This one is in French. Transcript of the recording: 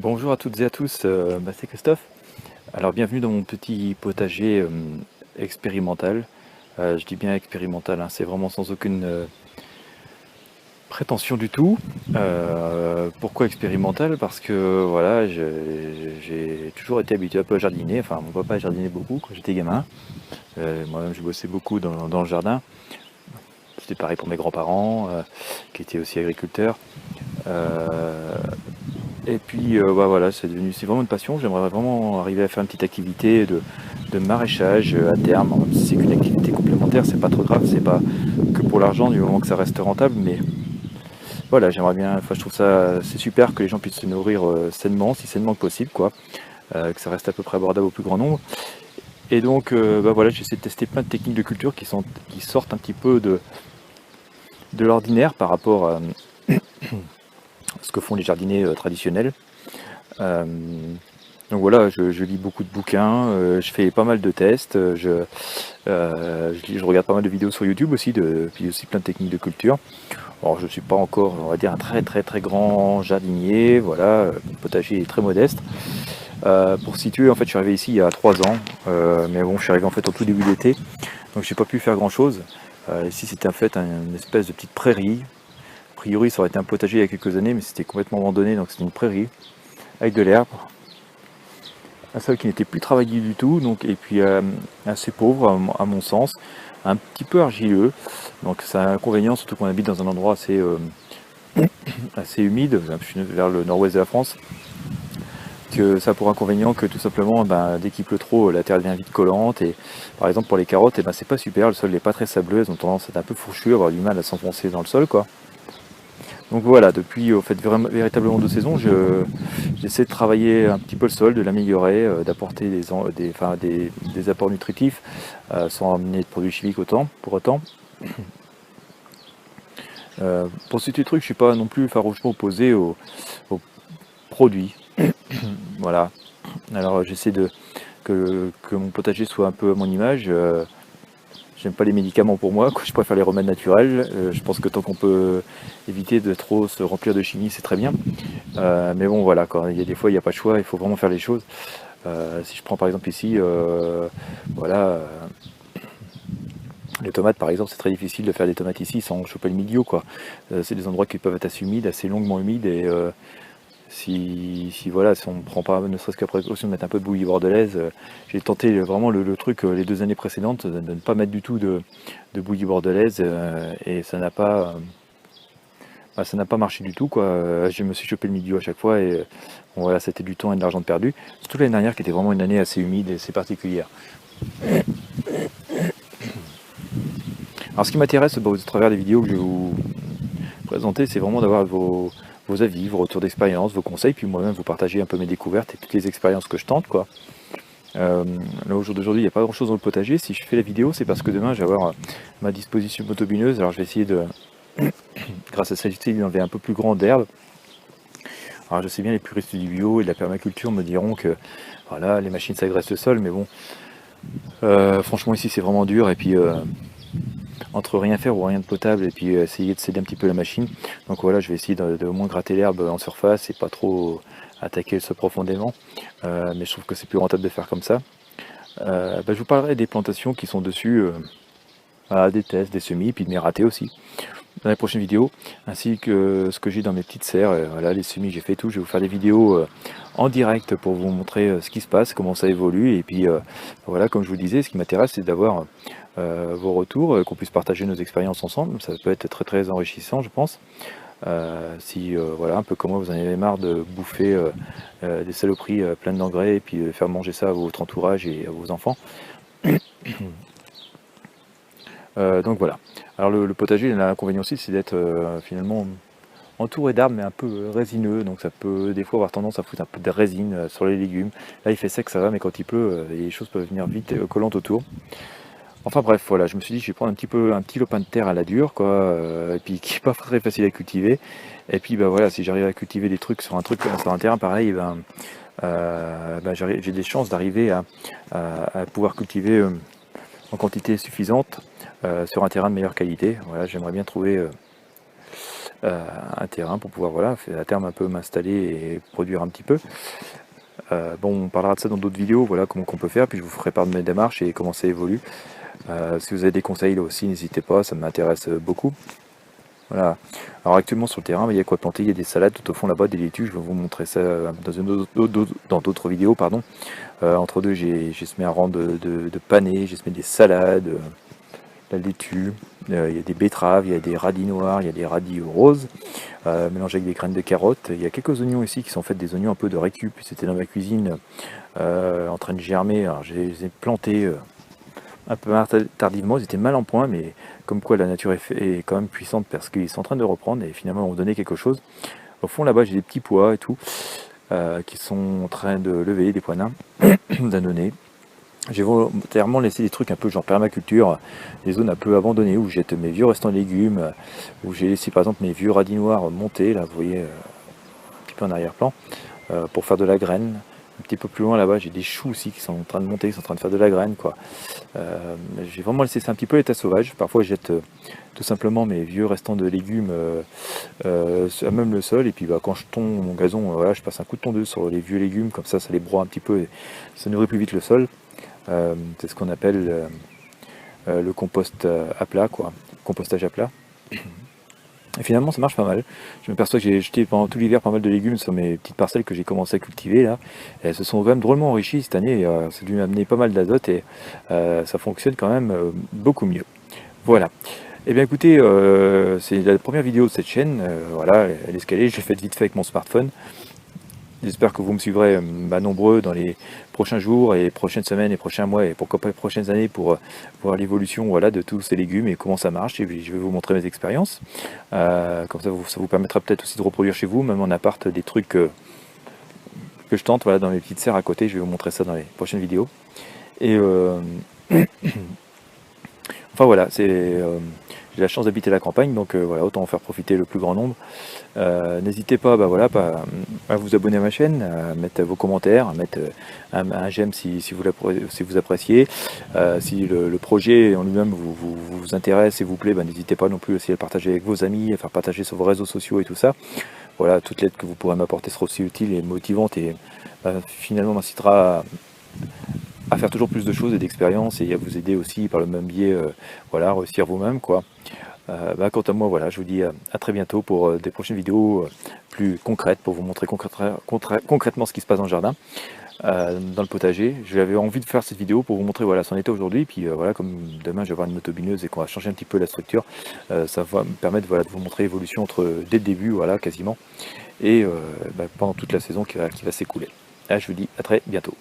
Bonjour à toutes et à tous, c'est Christophe. Alors bienvenue dans mon petit potager expérimental. Je dis bien expérimental, hein, c'est vraiment sans aucune prétention du tout. Pourquoi expérimental? Parce que voilà, j'ai toujours été habitué un peu à jardiner. Enfin, mon papa jardinait beaucoup quand j'étais gamin. Moi-même, je bossais beaucoup dans le jardin. C'était pareil pour mes grands-parents, qui étaient aussi agriculteurs. Euh, Et puis voilà, c'est vraiment une passion. J'aimerais vraiment arriver à faire une petite activité de maraîchage à terme. Même si c'est qu'une activité complémentaire, c'est pas trop grave, c'est pas que pour l'argent du moment que ça reste rentable. Mais voilà, j'aimerais bien. Enfin, je trouve ça c'est super que les gens puissent se nourrir sainement, si sainement que possible, quoi. Que ça reste à peu près abordable au plus grand nombre. Et donc voilà, j'essaie de tester plein de techniques de culture qui sortent un petit peu de l'ordinaire par rapport à ce que font les jardiniers traditionnels. Euh, Donc voilà, je lis beaucoup de bouquins, je fais pas mal de tests, je regarde pas mal de vidéos sur YouTube aussi, puis aussi plein de techniques de culture. Alors je suis pas encore, on va dire, un très très très grand jardinier, voilà, mon potager est très modeste. Pour situer, en fait, je suis arrivé ici il y a 3 ans, mais bon, je suis arrivé en fait au tout début d'été, donc j'ai pas pu faire grand chose. Ici c'était en fait une espèce de petite prairie. A priori ça aurait été un potager il y a quelques années, mais c'était complètement abandonné, donc c'était une prairie avec de l'herbe. Un sol qui n'était plus travaillé du tout, donc, et puis assez pauvre à mon sens, un petit peu argileux, donc ça a un inconvénient, surtout qu'on habite dans un endroit assez humide, je suis vers le nord-ouest de la France, que ça a pour inconvénient que tout simplement dès qu'il pleut trop, la terre devient vite collante, et par exemple pour les carottes, c'est pas super, le sol n'est pas très sableux, elles ont tendance à être un peu fourchues, avoir du mal à s'enfoncer dans le sol, quoi. Donc voilà, depuis au fait véritablement 2 saisons, j'essaie de travailler un petit peu le sol, de l'améliorer, d'apporter des apports nutritifs sans amener de produits chimiques pour autant. Pour ce petit truc, je suis pas non plus farouchement opposé aux produits. Voilà. Alors j'essaie que mon potager soit un peu à mon image. J'aime pas les médicaments pour moi, je préfère les remèdes naturels. Je pense que tant qu'on peut éviter de trop se remplir de chimie, c'est très bien. Mais bon, voilà, quand il y a des fois, il n'y a pas de choix, il faut vraiment faire les choses. Si je prends par exemple ici, voilà, les tomates par exemple, c'est très difficile de faire des tomates ici sans choper le milieu, quoi. C'est des endroits qui peuvent être assez humides, assez longuement humides, et si on ne prend pas ne serait-ce que la précaution de mettre un peu de bouillie bordelaise, j'ai tenté vraiment le truc les 2 années précédentes de ne pas mettre du tout de bouillie bordelaise, et ça n'a pas marché du tout, quoi. Je me suis chopé le milieu à chaque fois, et bon, voilà, c'était du temps et de l'argent de perdu. Surtout l'année dernière qui était vraiment une année assez humide et assez particulière. Alors ce qui m'intéresse au travers des vidéos que je vais vous présenter, c'est vraiment d'avoir vos avis, vos retours d'expérience, vos conseils, puis moi-même vous partager un peu mes découvertes et toutes les expériences que je tente, quoi. Là au jour d'aujourd'hui il n'y a pas grand chose dans le potager. Si je fais la vidéo, c'est parce que demain je vais avoir ma disposition motobineuse, alors je vais essayer de, grâce à celle-ci, d'enlever un peu plus grand d'herbe. Alors je sais bien, les puristes du bio et de la permaculture me diront que voilà, les machines s'agressent le sol, mais bon, franchement ici c'est vraiment dur, et puis entre rien faire ou rien de potable et puis essayer de céder un petit peu la machine. Donc voilà, je vais essayer de au moins gratter l'herbe en surface et pas trop attaquer le sol profondément. Mais je trouve que c'est plus rentable de faire comme ça. Je vous parlerai des plantations qui sont dessus, des tests, des semis, puis de mes ratés aussi dans les prochaines vidéos, ainsi que ce que j'ai dans mes petites serres. Voilà, les semis, j'ai fait tout. Je vais vous faire des vidéos en direct pour vous montrer ce qui se passe, comment ça évolue. Et puis voilà, comme je vous disais, ce qui m'intéresse, c'est d'avoir vos retours, qu'on puisse partager nos expériences ensemble. Ça peut être très très enrichissant, je pense. Si voilà, un peu comme moi, vous en avez marre de bouffer des saloperies pleines d'engrais et puis faire manger ça à votre entourage et à vos enfants. Donc voilà. Alors le potager, l'inconvénient aussi, c'est d'être finalement entouré d'arbres, mais un peu résineux, donc ça peut des fois avoir tendance à foutre un peu de résine sur les légumes. Là il fait sec, ça va, mais quand il pleut, les choses peuvent venir vite collantes autour. Enfin bref, voilà, je me suis dit je vais prendre un petit lopin de terre à la dure, quoi, et puis qui est pas très facile à cultiver. Et puis voilà, si j'arrive à cultiver des trucs sur un terrain pareil, j'ai des chances d'arriver à pouvoir cultiver en quantité suffisante sur un terrain de meilleure qualité. Voilà, j'aimerais bien trouver un terrain pour pouvoir voilà, à terme un peu m'installer et produire un petit peu. Bon, on parlera de ça dans d'autres vidéos, voilà comment on peut faire, puis je vous ferai part de mes démarches et comment ça évolue. Si vous avez des conseils là aussi, n'hésitez pas, ça m'intéresse beaucoup. Voilà. Alors actuellement sur le terrain, il y a quoi planter, il y a des salades tout au fond là-bas, des laitues, je vais vous montrer ça dans d'autres vidéos, pardon. Entre deux, j'ai semé un rang de panais, j'ai semé des salades, la laitue, il y a des betteraves, il y a des radis noirs, il y a des radis roses, mélangés avec des graines de carottes. Il y a quelques oignons ici qui sont faits des oignons un peu de récup, c'était dans ma cuisine en train de germer. Alors je les ai plantés un peu tardivement, ils étaient mal en point, mais comme quoi la nature est quand même puissante parce qu'ils sont en train de reprendre et finalement ont donné quelque chose. Au fond là-bas j'ai des petits pois et tout qui sont en train de lever, des pois nains d'annonay. J'ai volontairement laissé des trucs un peu genre permaculture, des zones un peu abandonnées où j'ai mes vieux restants de légumes, où j'ai laissé par exemple mes vieux radis noirs monter, là vous voyez un petit peu en arrière-plan, pour faire de la graine. Un petit peu plus loin là-bas j'ai des choux aussi qui sont en train de monter, qui sont en train de faire de la graine quoi. J'ai vraiment laissé ça un petit peu l'état sauvage. Parfois je jette tout simplement mes vieux restants de légumes à même le sol, et puis quand je tonds mon gazon, voilà, je passe un coup de tondeuse sur les vieux légumes, comme ça les broie un petit peu et ça nourrit plus vite le sol. C'est ce qu'on appelle le compost à plat, quoi, compostage à plat. Et finalement ça marche pas mal. Je m'aperçois que j'ai jeté pendant tout l'hiver pas mal de légumes sur mes petites parcelles que j'ai commencé à cultiver là. Et elles se sont quand même drôlement enrichies cette année. Ça a dû m'amener pas mal d'azote et ça fonctionne quand même beaucoup mieux. Voilà. Et bien écoutez, c'est la première vidéo de cette chaîne. Voilà, l'escalier, je l'ai faite vite fait avec mon smartphone. J'espère que vous me suivrez nombreux dans les prochains jours et prochaines semaines et prochains mois et pourquoi pas les prochaines années pour voir l'évolution voilà, de tous ces légumes et comment ça marche. Et puis je vais vous montrer mes expériences. Comme ça vous permettra peut-être aussi de reproduire chez vous, même en appart, des trucs que je tente voilà, dans mes petites serres à côté. Je vais vous montrer ça dans les prochaines vidéos. Et enfin voilà, j'ai la chance d'habiter la campagne, donc voilà, autant en faire profiter le plus grand nombre. N'hésitez pas, à vous abonner à ma chaîne, à mettre vos commentaires, à mettre un j'aime si vous appréciez. Si le projet en lui-même vous intéresse et vous plaît, n'hésitez pas non plus aussi à le partager avec vos amis, à faire partager sur vos réseaux sociaux et tout ça. Voilà, toute l'aide que vous pourrez m'apporter sera aussi utile et motivante et finalement m'incitera à faire toujours plus de choses et d'expériences et à vous aider aussi par le même biais, voilà, à réussir vous-même quoi. Quant à moi, voilà, je vous dis à très bientôt pour des prochaines vidéos plus concrètes pour vous montrer concrètement ce qui se passe dans le jardin, dans le potager. J'avais envie de faire cette vidéo pour vous montrer voilà son état aujourd'hui, puis voilà, comme demain je vais avoir une motobineuse et qu'on va changer un petit peu la structure, ça va me permettre voilà, de vous montrer l'évolution dès le début, voilà, quasiment, et pendant toute la saison qui va s'écouler. Là, je vous dis à très bientôt.